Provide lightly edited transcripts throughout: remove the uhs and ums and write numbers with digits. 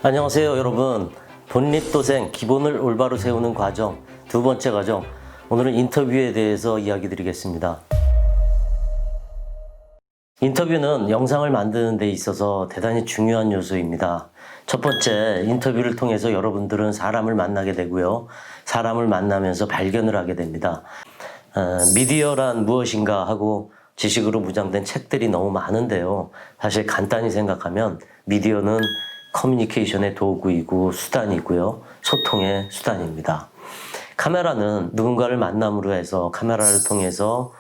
안녕하세요 여러분. 본립도생 기본을 올바로 세우는 과정 두 번째 과정, 오늘은 인터뷰에 대해서 이야기 드리겠습니다. 인터뷰는 영상을 만드는 데 있어서 대단히 중요한 요소입니다. 첫 번째, 인터뷰를 통해서 여러분들은 사람을 만나게 되고요. 사람을 만나면서 발견을 하게 됩니다. 미디어란 무엇인가 하고 지식으로 무장된 책들이 너무 많은데요. 사실 간단히 생각하면 미디어는 커뮤니케이션의 도구이고 수단이고요. 소통의 수단입니다. 카메라는 누군가를 만남으로 해서 카메라를 통해서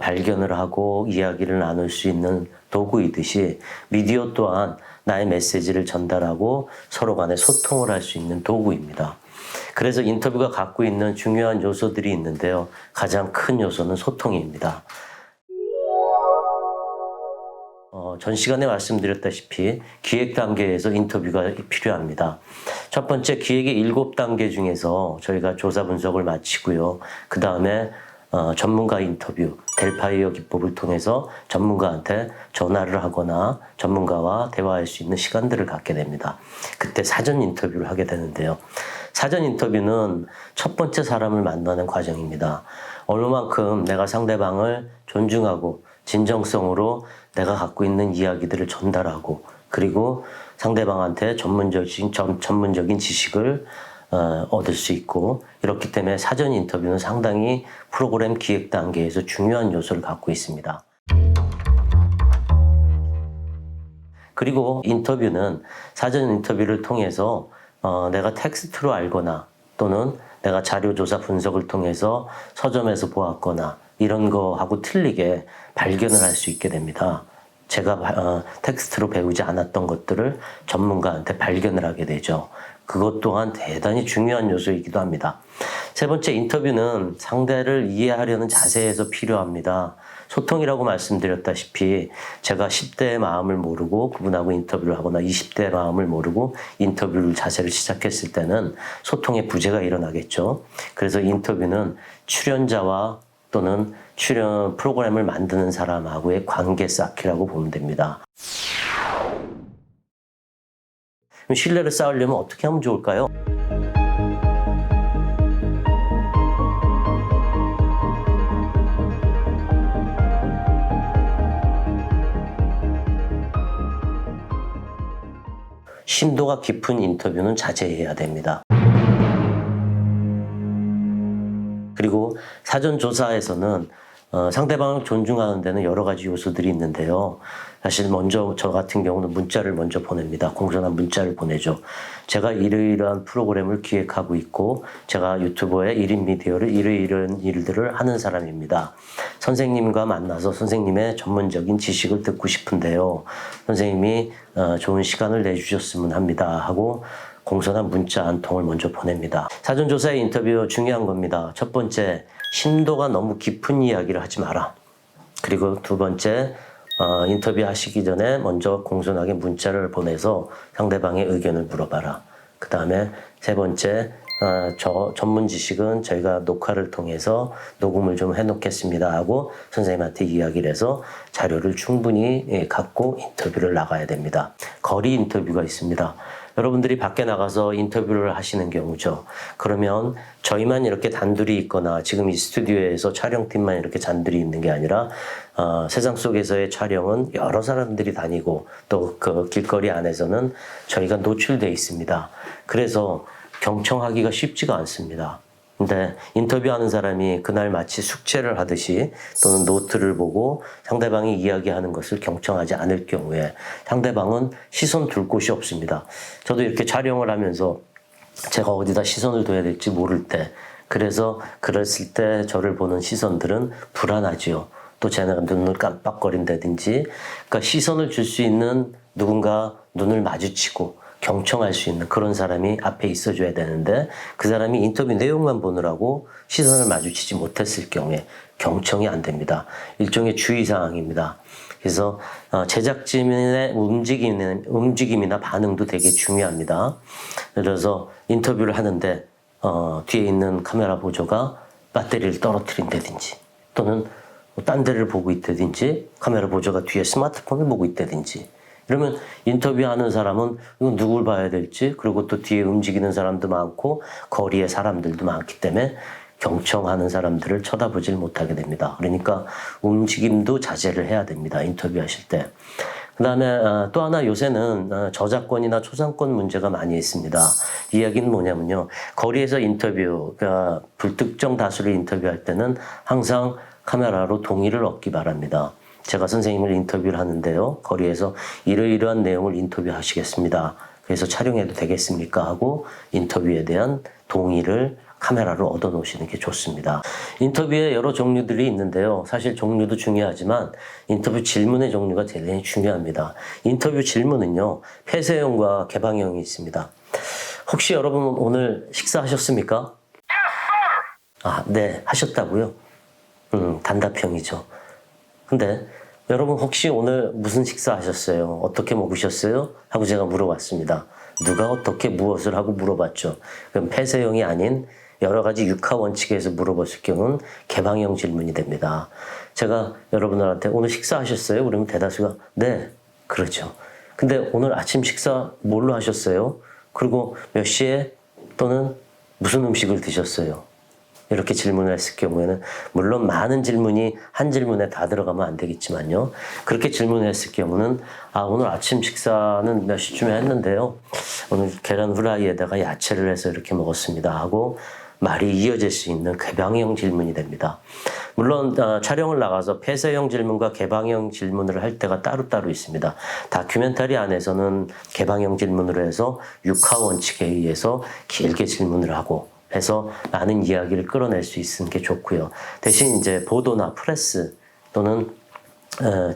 발견을 하고 이야기를 나눌 수 있는 도구이듯이 미디어 또한 나의 메시지를 전달하고 서로 간에 소통을 할 수 있는 도구입니다. 그래서 인터뷰가 갖고 있는 중요한 요소들이 있는데요. 가장 큰 요소는 소통입니다. 전 시간에 말씀드렸다시피 기획 단계에서 인터뷰가 필요합니다. 첫 번째, 기획의 7단계 중에서 저희가 조사 분석을 마치고요. 그 다음에 전문가 인터뷰, 델파이어 기법을 통해서 전문가한테 전화를 하거나 전문가와 대화할 수 있는 시간들을 갖게 됩니다. 그때 사전 인터뷰를 하게 되는데요. 사전 인터뷰는 첫 번째 사람을 만나는 과정입니다. 얼마만큼 내가 상대방을 존중하고 진정성으로 내가 갖고 있는 이야기들을 전달하고, 그리고 상대방한테 전문적인 지식을 얻을 수 있고, 이렇기 때문에 사전 인터뷰는 상당히 프로그램 기획 단계에서 중요한 요소를 갖고 있습니다. 그리고 인터뷰는 사전 인터뷰를 통해서 내가 텍스트로 알거나 또는 내가 자료조사 분석을 통해서 서점에서 보았거나 이런 거하고 틀리게 발견을 할 수 있게 됩니다. 제가 텍스트로 배우지 않았던 것들을 전문가한테 발견을 하게 되죠. 그것 또한 대단히 중요한 요소이기도 합니다. 세 번째, 인터뷰는 상대를 이해하려는 자세에서 필요합니다. 소통이라고 말씀드렸다시피 제가 10대의 마음을 모르고 그분하고 인터뷰를 하거나 20대의 마음을 모르고 인터뷰를 자세를 시작했을 때는 소통의 부재가 일어나겠죠. 그래서 인터뷰는 출연자와 또는 출연 프로그램을 만드는 사람하고의 관계 쌓기라고 보면 됩니다. 그럼 신뢰를 쌓으려면 어떻게 하면 좋을까요? 심도가 깊은 인터뷰는 자제해야 됩니다. 그리고 사전조사에서는 상대방을 존중하는 데는 여러 가지 요소들이 있는데요. 사실 먼저 저 같은 경우는 문자를 먼저 보냅니다. 공손한 문자를 보내죠. 제가 이러이러한 프로그램을 기획하고 있고 제가 유튜버의 1인 미디어를 이러이러한 일들을 하는 사람입니다. 선생님과 만나서 선생님의 전문적인 지식을 듣고 싶은데요. 선생님이 좋은 시간을 내주셨으면 합니다 하고 공손한 문자 한 통을 먼저 보냅니다. 사전조사의 인터뷰 중요한 겁니다. 첫 번째, 심도가 너무 깊은 이야기를 하지 마라. 그리고 두 번째, 인터뷰 하시기 전에 먼저 공손하게 문자를 보내서 상대방의 의견을 물어봐라. 그 다음에 세 번째, 저 전문 지식은 저희가 녹화를 통해서 녹음을 좀 해놓겠습니다 하고 선생님한테 이야기를 해서 자료를 충분히 갖고 인터뷰를 나가야 됩니다. 거리 인터뷰가 있습니다. 여러분들이 밖에 나가서 인터뷰를 하시는 경우죠. 그러면 저희만 이렇게 단둘이 있거나 지금 이 스튜디오에서 촬영팀만 이렇게 단둘이 있는 게 아니라 세상 속에서의 촬영은 여러 사람들이 다니고 또 그 길거리 안에서는 저희가 노출되어 있습니다. 그래서 경청하기가 쉽지가 않습니다. 근데 인터뷰하는 사람이 그날 마치 숙제를 하듯이 또는 노트를 보고 상대방이 이야기하는 것을 경청하지 않을 경우에 상대방은 시선 둘 곳이 없습니다. 저도 이렇게 촬영을 하면서 제가 어디다 시선을 둬야 될지 모를 때, 그래서 그랬을 때 저를 보는 시선들은 불안하지요. 또 제가 눈을 깜빡거린다든지, 그러니까 시선을 줄 수 있는 누군가 눈을 마주치고 경청할 수 있는 그런 사람이 앞에 있어줘야 되는데 그 사람이 인터뷰 내용만 보느라고 시선을 마주치지 못했을 경우에 경청이 안 됩니다. 일종의 주의사항입니다. 그래서 제작진의 움직임이나 반응도 되게 중요합니다. 그래서 인터뷰를 하는데 뒤에 있는 카메라 보조가 배터리를 떨어뜨린다든지 또는 딴 데를 보고 있다든지 카메라 보조가 뒤에 스마트폰을 보고 있다든지 이러면 인터뷰하는 사람은 이거 누굴 봐야 될지, 그리고 또 뒤에 움직이는 사람도 많고 거리에 사람들도 많기 때문에 경청하는 사람들을 쳐다보질 못하게 됩니다. 그러니까 움직임도 자제를 해야 됩니다. 인터뷰하실 때. 그 다음에 또 하나 요새는 저작권이나 초상권 문제가 많이 있습니다. 이야기는 뭐냐면요. 거리에서 인터뷰, 그러니까 불특정 다수를 인터뷰할 때는 항상 카메라로 동의를 얻기 바랍니다. 제가 선생님을 인터뷰를 하는데요. 거리에서 이러이러한 내용을 인터뷰하시겠습니다. 그래서 촬영해도 되겠습니까? 하고 인터뷰에 대한 동의를 카메라로 얻어 놓으시는 게 좋습니다. 인터뷰에 여러 종류들이 있는데요. 사실 종류도 중요하지만 인터뷰 질문의 종류가 대단히 중요합니다. 인터뷰 질문은요. 폐쇄형과 개방형이 있습니다. 혹시 여러분 오늘 식사하셨습니까? 네, 하셨다고요? 단답형이죠. 근데 여러분 혹시 오늘 무슨 식사하셨어요? 어떻게 먹으셨어요? 하고 제가 물어봤습니다. 누가 어떻게 무엇을 하고 물어봤죠. 그럼 폐쇄형이 아닌 여러 가지 육하 원칙에서 물어봤을 경우는 개방형 질문이 됩니다. 제가 여러분들한테 오늘 식사하셨어요? 그러면 대다수가 네, 그러죠. 근데 오늘 아침 식사 뭘로 하셨어요? 그리고 몇 시에 또는 무슨 음식을 드셨어요? 이렇게 질문을 했을 경우에는 물론 많은 질문이 한 질문에 다 들어가면 안 되겠지만요. 그렇게 질문을 했을 경우는 오늘 아침 식사는 몇 시쯤에 했는데요. 오늘 계란 후라이에다가 야채를 해서 이렇게 먹었습니다 하고 말이 이어질 수 있는 개방형 질문이 됩니다. 물론 촬영을 나가서 폐쇄형 질문과 개방형 질문을 할 때가 따로따로 있습니다. 다큐멘터리 안에서는 개방형 질문으로 해서 육하 원칙에 의해서 길게 질문을 하고 해서 많은 이야기를 끌어낼 수 있는 게 좋고요. 대신 이제 보도나 프레스 또는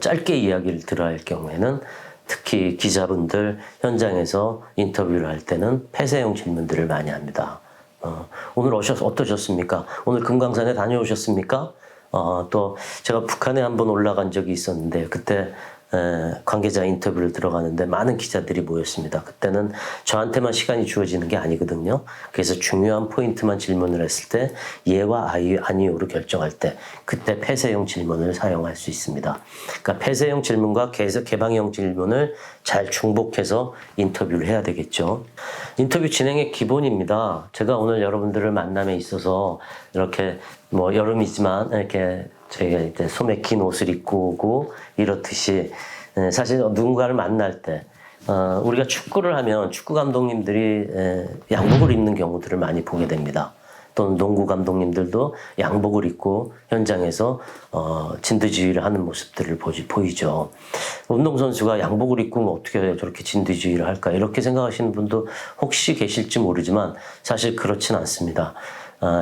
짧게 이야기를 들어야 할 경우에는 특히 기자분들 현장에서 인터뷰를 할 때는 폐쇄형 질문들을 많이 합니다. 오늘 어떠셨습니까? 오늘 금강산에 다녀오셨습니까? 또 제가 북한에 한번 올라간 적이 있었는데 그때 관계자 인터뷰를 들어가는데 많은 기자들이 모였습니다. 그때는 저한테만 시간이 주어지는 게 아니거든요. 그래서 중요한 포인트만 질문을 했을 때 예와 아니오로 결정할 때 그때 폐쇄형 질문을 사용할 수 있습니다. 그러니까 폐쇄형 질문과 개방형 질문을 잘 중복해서 인터뷰를 해야 되겠죠. 인터뷰 진행의 기본입니다. 제가 오늘 여러분들을 만남에 있어서 이렇게 뭐 여름이지만 이렇게 저희가 이제 소매 긴 옷을 입고 오고 이렇듯이 사실 누군가를 만날 때 우리가 축구를 하면 축구 감독님들이 양복을 입는 경우들을 많이 보게 됩니다. 또는 농구 감독님들도 양복을 입고 현장에서 진두지휘를 하는 모습들을 보이죠. 운동선수가 양복을 입고 어떻게 저렇게 진두지휘를 할까 이렇게 생각하시는 분도 혹시 계실지 모르지만 사실 그렇진 않습니다.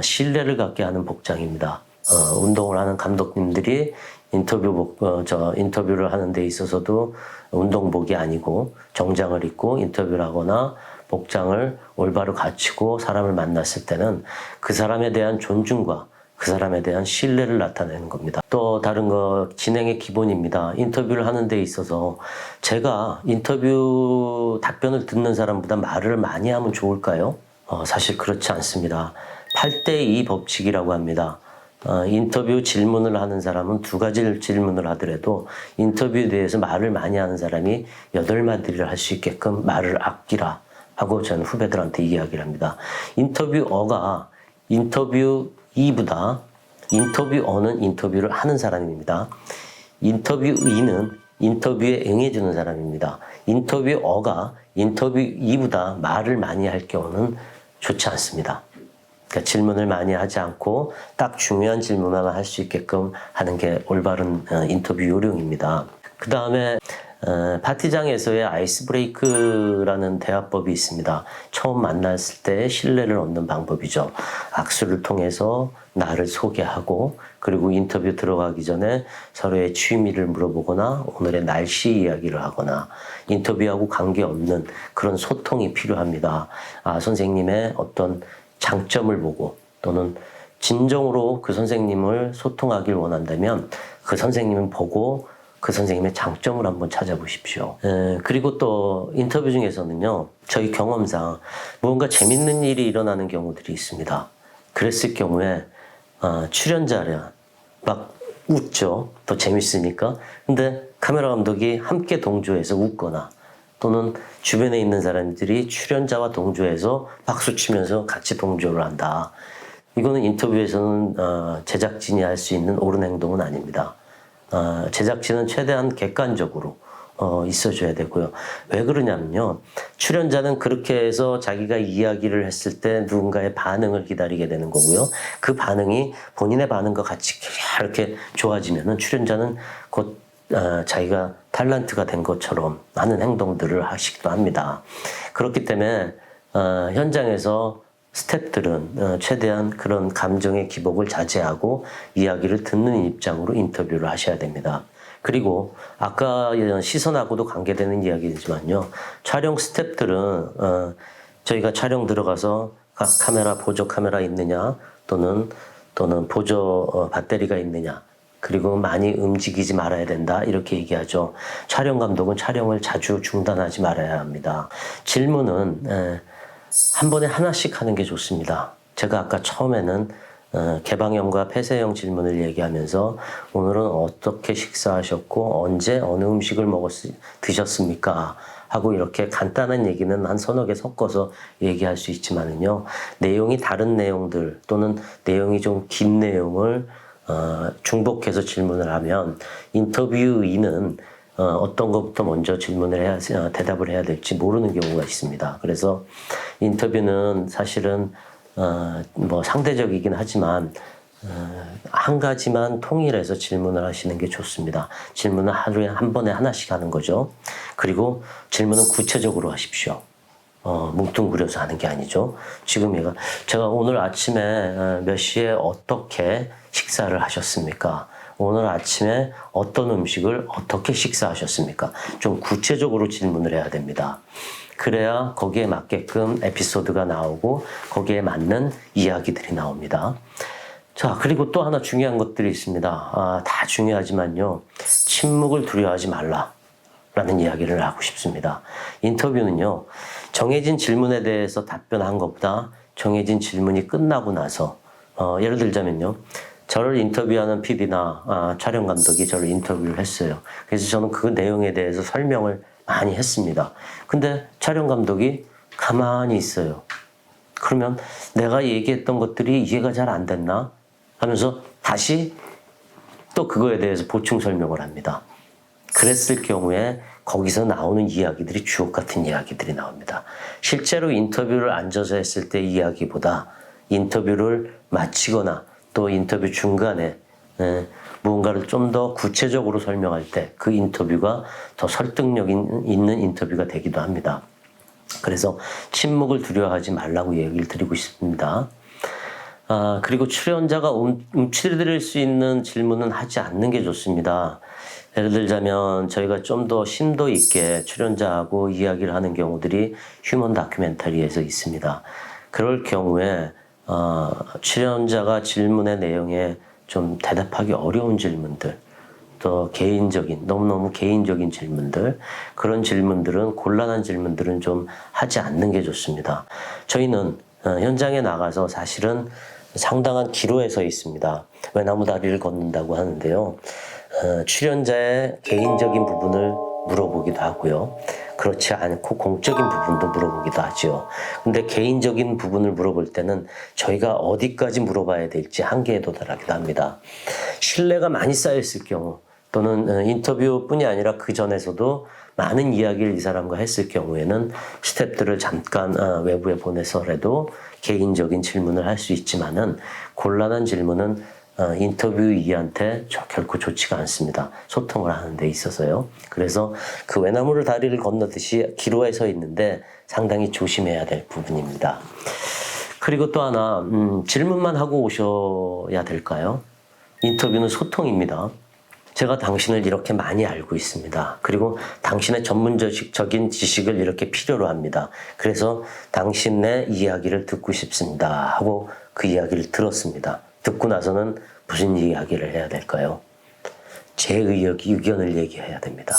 신뢰를 갖게 하는 복장입니다. 운동을 하는 감독님들이 인터뷰를 하는 데 있어서도 운동복이 아니고 정장을 입고 인터뷰를 하거나 복장을 올바로 갖추고 사람을 만났을 때는 그 사람에 대한 존중과 그 사람에 대한 신뢰를 나타내는 겁니다. 또 다른 거 진행의 기본입니다. 인터뷰를 하는 데 있어서 제가 인터뷰 답변을 듣는 사람보다 말을 많이 하면 좋을까요? 사실 그렇지 않습니다. 8대2 법칙이라고 합니다. 인터뷰 질문을 하는 사람은 두 가지 질문을 하더라도 인터뷰에 대해서 말을 많이 하는 사람이 8마디를 할 수 있게끔 말을 아끼라 하고 저는 후배들한테 이야기를 합니다. 인터뷰어가 인터뷰이보다 인터뷰어는 인터뷰를 하는 사람입니다. 인터뷰이는 인터뷰에 응해주는 사람입니다. 인터뷰어가 인터뷰이보다 말을 많이 할 경우는 좋지 않습니다. 그러니까 질문을 많이 하지 않고 딱 중요한 질문만 할 수 있게끔 하는 게 올바른 인터뷰 요령입니다. 그 다음에 파티장에서의 아이스 브레이크라는 대화법이 있습니다. 처음 만났을 때 신뢰를 얻는 방법이죠. 악수를 통해서 나를 소개하고 그리고 인터뷰 들어가기 전에 서로의 취미를 물어보거나 오늘의 날씨 이야기를 하거나 인터뷰하고 관계없는 그런 소통이 필요합니다. 선생님의 어떤 장점을 보고 또는 진정으로 그 선생님을 소통하길 원한다면 그 선생님을 보고 그 선생님의 장점을 한번 찾아보십시오. 그리고 또 인터뷰 중에서는요. 저희 경험상 무언가 재밌는 일이 일어나는 경우들이 있습니다. 그랬을 경우에 출연자를 막 웃죠. 더 재밌으니까. 근데 카메라 감독이 함께 동조해서 웃거나 또는 주변에 있는 사람들이 출연자와 동조해서 박수 치면서 같이 동조를 한다. 이거는 인터뷰에서는 제작진이 할 수 있는 옳은 행동은 아닙니다. 제작진은 최대한 객관적으로 있어줘야 되고요. 왜 그러냐면요. 출연자는 그렇게 해서 자기가 이야기를 했을 때 누군가의 반응을 기다리게 되는 거고요. 그 반응이 본인의 반응과 같이 이렇게 좋아지면은 출연자는 곧 자기가 탤런트가 된 것처럼 많은 행동들을 하시기도 합니다. 그렇기 때문에 현장에서 스태프들은 최대한 그런 감정의 기복을 자제하고 이야기를 듣는 입장으로 인터뷰를 하셔야 됩니다. 그리고 아까 시선하고도 관계되는 이야기이지만요. 촬영 스태프들은 저희가 촬영 들어가서 카메라 보조 카메라 있느냐 또는 보조 배터리가 있느냐 그리고 많이 움직이지 말아야 된다 이렇게 얘기하죠. 촬영 감독은 촬영을 자주 중단하지 말아야 합니다. 질문은 한 번에 하나씩 하는 게 좋습니다. 제가 아까 처음에는 개방형과 폐쇄형 질문을 얘기하면서 오늘은 어떻게 식사하셨고 언제 어느 음식을 드셨습니까? 하고 이렇게 간단한 얘기는 한 서너 개 섞어서 얘기할 수 있지만은요. 내용이 다른 내용들 또는 내용이 좀 긴 내용을 중복해서 질문을 하면 인터뷰인은 어떤 것부터 먼저 대답을 해야 될지 모르는 경우가 있습니다. 그래서 인터뷰는 사실은 뭐 상대적이긴 하지만 한 가지만 통일해서 질문을 하시는 게 좋습니다. 질문은 하루에 한 번에 하나씩 하는 거죠. 그리고 질문은 구체적으로 하십시오. 뭉뚱그려서 하는 게 아니죠. 지금 제가 오늘 아침에 몇 시에 어떻게 식사를 하셨습니까? 오늘 아침에 어떤 음식을 어떻게 식사하셨습니까? 좀 구체적으로 질문을 해야 됩니다. 그래야 거기에 맞게끔 에피소드가 나오고 거기에 맞는 이야기들이 나옵니다. 자, 그리고 또 하나 중요한 것들이 있습니다. 다 중요하지만요. 침묵을 두려워하지 말라라는 이야기를 하고 싶습니다. 인터뷰는요. 정해진 질문에 대해서 답변한 것보다 정해진 질문이 끝나고 나서 예를 들자면요. 저를 인터뷰하는 PD나 촬영 감독이 저를 인터뷰를 했어요. 그래서 저는 그 내용에 대해서 설명을 많이 했습니다. 근데 촬영 감독이 가만히 있어요. 그러면 내가 얘기했던 것들이 이해가 잘 안 됐나 하면서 다시 또 그거에 대해서 보충 설명을 합니다. 그랬을 경우에 거기서 나오는 이야기들이 주옥 같은 이야기들이 나옵니다. 실제로 인터뷰를 앉아서 했을 때 이야기보다 인터뷰를 마치거나 또 인터뷰 중간에 무언가를 좀 더 구체적으로 설명할 때 그 인터뷰가 더 설득력 있는 인터뷰가 되기도 합니다. 그래서 침묵을 두려워하지 말라고 얘기를 드리고 싶습니다. 그리고 출연자가 움츠러들 수 있는 질문은 하지 않는 게 좋습니다. 예를 들자면 저희가 좀 더 심도 있게 출연자하고 이야기를 하는 경우들이 휴먼 다큐멘터리에서 있습니다. 그럴 경우에 출연자가 질문의 내용에 좀 대답하기 어려운 질문들, 또 너무너무 개인적인 질문들, 그런 질문들은, 곤란한 질문들은 좀 하지 않는 게 좋습니다. 저희는 현장에 나가서 사실은 상당한 기로에 서 있습니다. 외나무 다리를 걷는다고 하는데요. 출연자의 개인적인 부분을 물어보기도 하고요. 그렇지 않고 공적인 부분도 물어보기도 하죠. 근데 개인적인 부분을 물어볼 때는 저희가 어디까지 물어봐야 될지 한계에 도달하기도 합니다. 신뢰가 많이 쌓였을 경우 또는 인터뷰뿐이 아니라 그 전에서도 많은 이야기를 이 사람과 했을 경우에는 스태프들을 잠깐 외부에 보내서라도 개인적인 질문을 할 수 있지만은 곤란한 질문은 인터뷰이한테 결코 좋지가 않습니다. 소통을 하는 데 있어서요. 그래서 그 외나무를 다리를 건너듯이 기로에 서 있는데 상당히 조심해야 될 부분입니다. 그리고 또 하나 질문만 하고 오셔야 될까요? 인터뷰는 소통입니다. 제가 당신을 이렇게 많이 알고 있습니다. 그리고 당신의 전문적인 지식을 이렇게 필요로 합니다. 그래서 당신의 이야기를 듣고 싶습니다. 하고 그 이야기를 들었습니다. 듣고 나서는 무슨 이야기를 해야 될까요? 제 의견을 얘기해야 됩니다.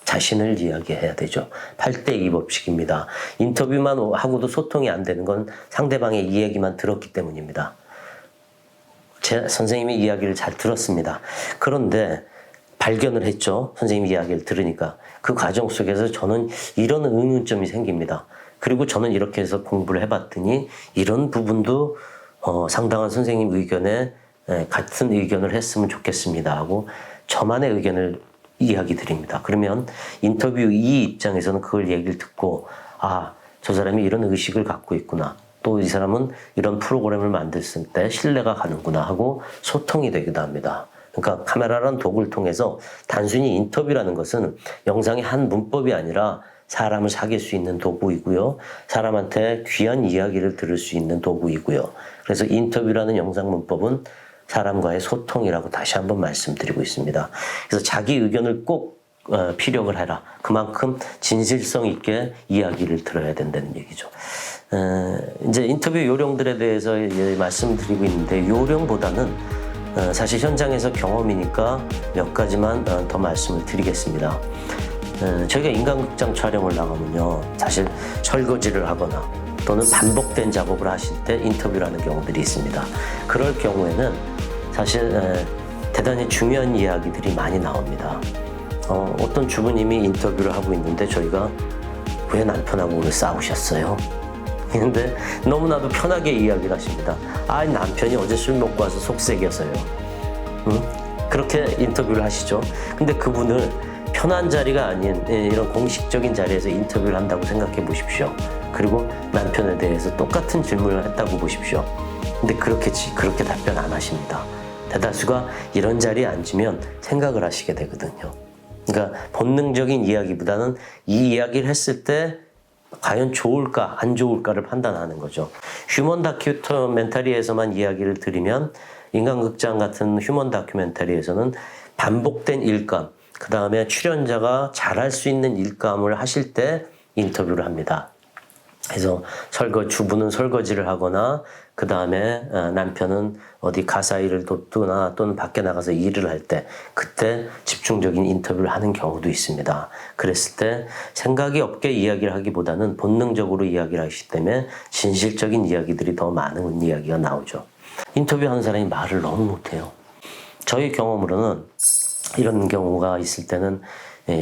자신을 이야기해야 되죠. 8대2 법칙입니다. 인터뷰만 하고도 소통이 안 되는 건 상대방의 이 얘기만 들었기 때문입니다. 제 선생님의 이야기를 잘 들었습니다. 그런데 발견을 했죠. 선생님 이야기를 들으니까. 그 과정 속에서 저는 이런 의문점이 생깁니다. 그리고 저는 이렇게 해서 공부를 해봤더니 이런 부분도 상당한 선생님 의견에 같은 의견을 했으면 좋겠습니다 하고 저만의 의견을 이야기 드립니다. 그러면 인터뷰 이 입장에서는 그걸 얘기를 듣고 저 사람이 이런 의식을 갖고 있구나. 또 이 사람은 이런 프로그램을 만들었을 때 신뢰가 가는구나 하고 소통이 되기도 합니다. 그러니까 카메라라는 도구를 통해서 단순히 인터뷰라는 것은 영상의 한 문법이 아니라 사람을 사귈 수 있는 도구이고요. 사람한테 귀한 이야기를 들을 수 있는 도구이고요. 그래서 인터뷰라는 영상 문법은 사람과의 소통이라고 다시 한번 말씀드리고 있습니다. 그래서 자기 의견을 꼭 피력을 해라. 그만큼 진실성 있게 이야기를 들어야 된다는 얘기죠. 이제 인터뷰 요령들에 대해서 말씀드리고 있는데 요령보다는 사실 현장에서 경험이니까 몇 가지만 더 말씀을 드리겠습니다. 저희가 인간극장 촬영을 나가면요, 사실 설거지를 하거나 또는 반복된 작업을 하실 때 인터뷰를 하는 경우들이 있습니다. 그럴 경우에는 사실 대단히 중요한 이야기들이 많이 나옵니다. 어떤 주부님이 인터뷰를 하고 있는데 저희가 왜 남편하고 오늘 싸우셨어요? 근데 너무나도 편하게 이야기를 하십니다. 남편이 어제 술 먹고 와서 속색여서요. 그렇게 인터뷰를 하시죠. 근데 그분을 편한 자리가 아닌 이런 공식적인 자리에서 인터뷰를 한다고 생각해 보십시오. 그리고 남편에 대해서 똑같은 질문을 했다고 보십시오. 근데 그렇게 답변 안 하십니다. 대다수가 이런 자리에 앉으면 생각을 하시게 되거든요. 그러니까 본능적인 이야기보다는 이 이야기를 했을 때 과연 좋을까 안 좋을까를 판단하는 거죠. 휴먼 다큐멘터리에서만 이야기를 드리면 인간극장 같은 휴먼 다큐멘터리에서는 반복된 일감, 그 다음에 출연자가 잘할 수 있는 일감을 하실 때 인터뷰를 합니다. 그래서 주부는 설거지를 하거나 그 다음에 남편은 어디 가사 일을 돕거나 또는 밖에 나가서 일을 할 때 그때 집중적인 인터뷰를 하는 경우도 있습니다. 그랬을 때 생각이 없게 이야기를 하기보다는 본능적으로 이야기를 하시기 때문에 진실적인 이야기들이 더 많은 이야기가 나오죠. 인터뷰하는 사람이 말을 너무 못해요. 저희 경험으로는 이런 경우가 있을 때는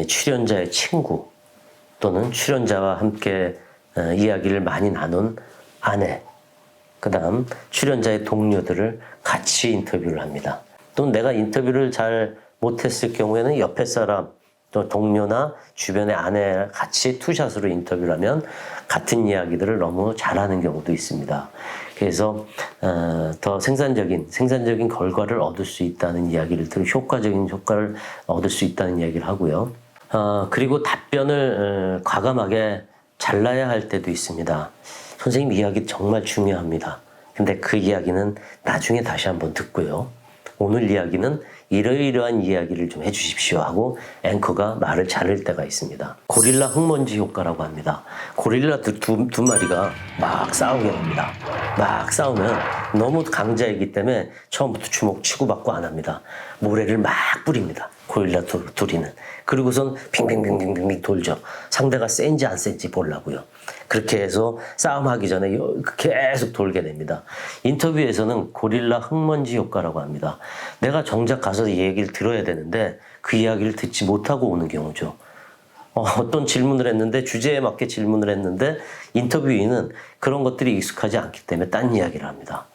출연자의 친구 또는 출연자와 함께 이야기를 많이 나눈 아내, 그 다음 출연자의 동료들을 같이 인터뷰를 합니다. 또 내가 인터뷰를 잘 못했을 경우에는 옆에 사람, 또 동료나 주변의 아내 같이 투샷으로 인터뷰를 하면 같은 이야기들을 너무 잘하는 경우도 있습니다. 그래서 더 생산적인 결과를 얻을 수 있다는 이야기를 효과적인 효과를 얻을 수 있다는 이야기를 하고요. 그리고 답변을 과감하게 잘라야 할 때도 있습니다. 선생님 이야기 정말 중요합니다. 근데 그 이야기는 나중에 다시 한번 듣고요. 오늘 이야기는 이러이러한 이야기를 좀 해주십시오 하고 앵커가 말을 자를 때가 있습니다. 고릴라 흙먼지 효과라고 합니다. 고릴라 두 마리가 막 싸우게 됩니다. 막 싸우면 너무 강자이기 때문에 처음부터 주먹 치고받고 안 합니다. 모래를 막 뿌립니다. 고릴라 둘이는. 그리고선 빙빙빙빙빙 돌죠. 상대가 센지 안 센지 보려고요. 그렇게 해서 싸움하기 전에 계속 돌게 됩니다. 인터뷰에서는 고릴라 흙먼지 효과라고 합니다. 내가 정작 가서 이 얘기를 들어야 되는데 그 이야기를 듣지 못하고 오는 경우죠. 어떤 질문을 했는데 주제에 맞게 질문을 했는데 인터뷰인은 그런 것들이 익숙하지 않기 때문에 딴 이야기를 합니다.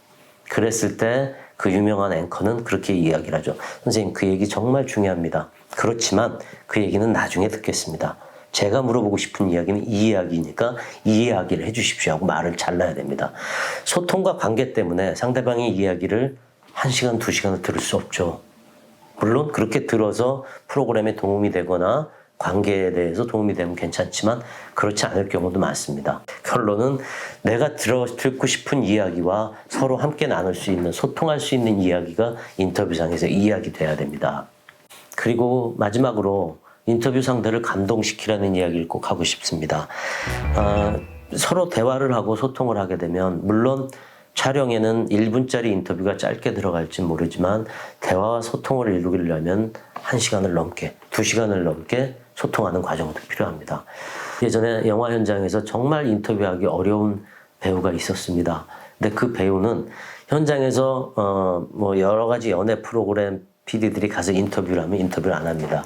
그랬을 때 그 유명한 앵커는 그렇게 이야기를 하죠. 선생님 그 얘기 정말 중요합니다. 그렇지만 그 얘기는 나중에 듣겠습니다. 제가 물어보고 싶은 이야기는 이 이야기니까 이 이야기를 해주십시오 하고 말을 잘라야 됩니다. 소통과 관계 때문에 상대방의 이야기를 1시간, 2시간을 들을 수 없죠. 물론 그렇게 들어서 프로그램에 도움이 되거나 관계에 대해서 도움이 되면 괜찮지만 그렇지 않을 경우도 많습니다. 결론은 내가 듣고 싶은 이야기와 서로 함께 나눌 수 있는, 소통할 수 있는 이야기가 인터뷰상에서 이야기돼야 됩니다. 그리고 마지막으로 인터뷰 상대를 감동시키라는 이야기를 꼭 하고 싶습니다. 서로 대화를 하고 소통을 하게 되면 물론 촬영에는 1분짜리 인터뷰가 짧게 들어갈지 모르지만 대화와 소통을 이루려면 1시간을 넘게, 2시간을 넘게 소통하는 과정도 필요합니다. 예전에 영화 현장에서 정말 인터뷰하기 어려운 배우가 있었습니다. 근데 그 배우는 현장에서 뭐 여러 가지 연애 프로그램 PD들이 가서 인터뷰를 하면 인터뷰를 안 합니다.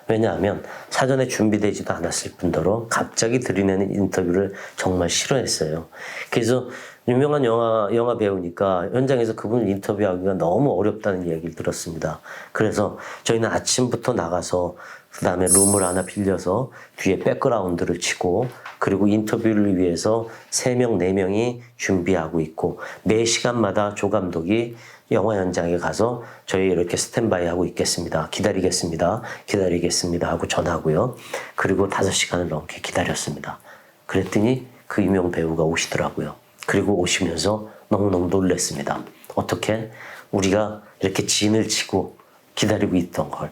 왜냐하면 사전에 준비되지도 않았을 뿐더러 갑자기 들이내는 인터뷰를 정말 싫어했어요. 그래서 유명한 영화 배우니까 현장에서 그분을 인터뷰하기가 너무 어렵다는 얘기를 들었습니다. 그래서 저희는 아침부터 나가서 그 다음에 룸을 하나 빌려서 뒤에 백그라운드를 치고 그리고 인터뷰를 위해서 3명, 4명이 준비하고 있고 매 시간마다 조 감독이 영화 현장에 가서 저희 이렇게 스탠바이 하고 있겠습니다. 기다리겠습니다. 하고 전하고요. 그리고 5시간을 넘게 기다렸습니다. 그랬더니 그 유명 배우가 오시더라고요. 그리고 오시면서 너무너무 놀랐습니다. 어떻게 우리가 이렇게 진을 치고 기다리고 있던 걸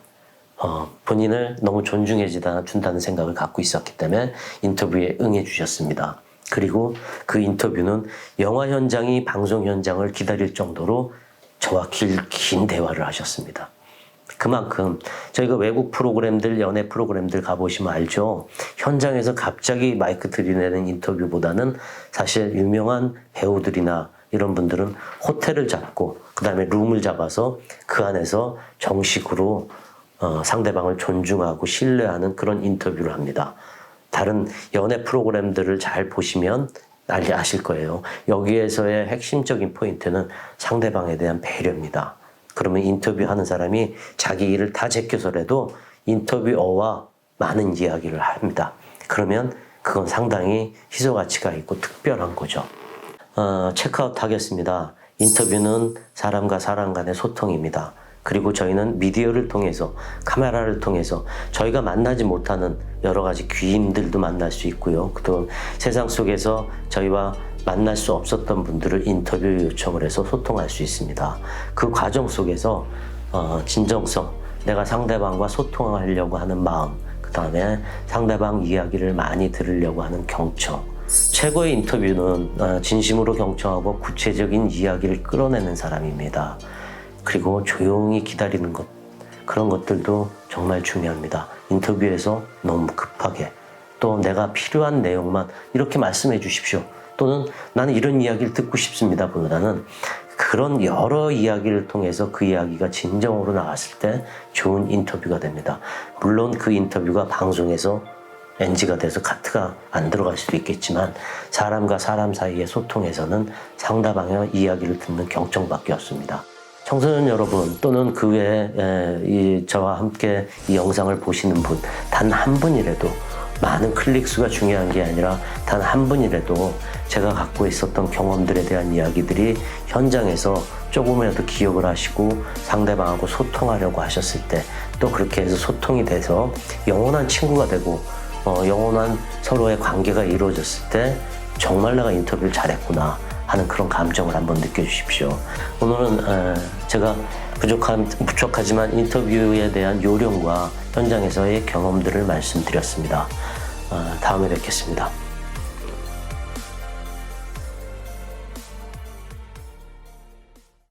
본인을 너무 존중해 준다는 생각을 갖고 있었기 때문에 인터뷰에 응해 주셨습니다. 그리고 그 인터뷰는 영화 현장이 방송 현장을 기다릴 정도로 저와 긴 대화를 하셨습니다. 그만큼 저희가 외국 프로그램들, 연애 프로그램들 가보시면 알죠. 현장에서 갑자기 마이크 들이내는 인터뷰보다는 사실 유명한 배우들이나 이런 분들은 호텔을 잡고 그 다음에 룸을 잡아서 그 안에서 정식으로 상대방을 존중하고 신뢰하는 그런 인터뷰를 합니다. 다른 연애 프로그램들을 잘 보시면 아실 거예요. 여기에서의 핵심적인 포인트는 상대방에 대한 배려입니다. 그러면 인터뷰하는 사람이 자기 일을 다 제껴서라도 인터뷰어와 많은 이야기를 합니다. 그러면 그건 상당히 희소 가치가 있고 특별한 거죠. 체크아웃 하겠습니다. 인터뷰는 사람과 사람 간의 소통입니다. 그리고 저희는 미디어를 통해서 카메라를 통해서 저희가 만나지 못하는 여러 가지 귀인들도 만날 수 있고요. 또 세상 속에서 저희와 만날 수 없었던 분들을 인터뷰 요청을 해서 소통할 수 있습니다. 그 과정 속에서 진정성, 내가 상대방과 소통하려고 하는 마음, 그 다음에 상대방 이야기를 많이 들으려고 하는 경청. 최고의 인터뷰는 진심으로 경청하고 구체적인 이야기를 끌어내는 사람입니다. 그리고 조용히 기다리는 것, 그런 것들도 정말 중요합니다. 인터뷰에서 너무 급하게 또 내가 필요한 내용만 이렇게 말씀해 주십시오. 또는 나는 이런 이야기를 듣고 싶습니다 보다는 그런 여러 이야기를 통해서 그 이야기가 진정으로 나왔을 때 좋은 인터뷰가 됩니다. 물론 그 인터뷰가 방송에서 NG가 돼서 카트가 안 들어갈 수도 있겠지만 사람과 사람 사이의 소통에서는 상대방의 이야기를 듣는 경청밖에 없습니다. 청소년 여러분 또는 그 외에 저와 함께 이 영상을 보시는 분 단 한 분이라도 많은 클릭수가 중요한 게 아니라 단 한 분이라도 제가 갖고 있었던 경험들에 대한 이야기들이 현장에서 조금이라도 기억을 하시고 상대방하고 소통하려고 하셨을 때 또 그렇게 해서 소통이 돼서 영원한 친구가 되고 영원한 서로의 관계가 이루어졌을 때 정말 내가 인터뷰를 잘했구나 하는 그런 감정을 한번 느껴주십시오. 오늘은 제가 부족하지만 인터뷰에 대한 요령과 현장에서의 경험들을 말씀드렸습니다. 다음에 뵙겠습니다.